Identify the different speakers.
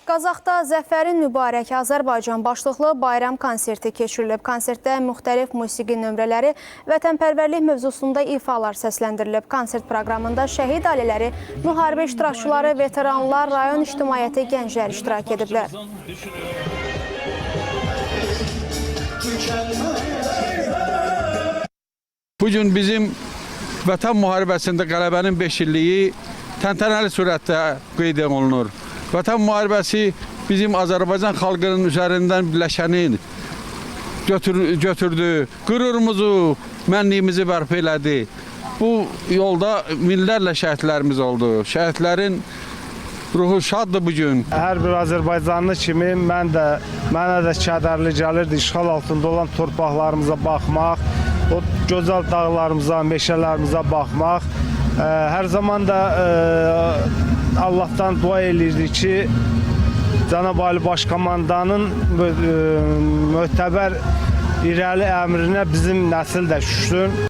Speaker 1: Qazaxda Zəfərin Mübarək Azərbaycan başlıqlı bayram konserti keçirilib. Konsertdə müxtəlif musiqi nömrələri, vətənpərvərlik mövzusunda ifalar səsləndirilib. Konsert proqramında şəhid ailələri, müharibə iştirakçıları, veteranlar, rayon ictimaiyyəti, gənclər iştirak ediblər.
Speaker 2: Bugün bizim Vətən müharibəsində qələbənin 5 illiyi təntənəli surətdə qeyd olunur. Vətən müharibəsi bizim Azərbaycan xalqının üzərindən birləşəni götürdü, qürurumuzu, mənliyimizi bərpa elədi. Bu yolda minlərlə şəhidlərimiz oldu. Şəhidlərin ruhu şaddır bugün.
Speaker 3: Hər bir Azərbaycanlı kimi mənə də kədərli gəlirdi işğal altında olan torpaqlarımıza baxmaq, o gözəl dağlarımıza, meşələrimizə baxmaq. Hər zaman da Allah'tan dua eləyirdik ki, Cənab Ali Başkomandanın möhtəbər irəli əmrinə bizim nəsil də şüşsün.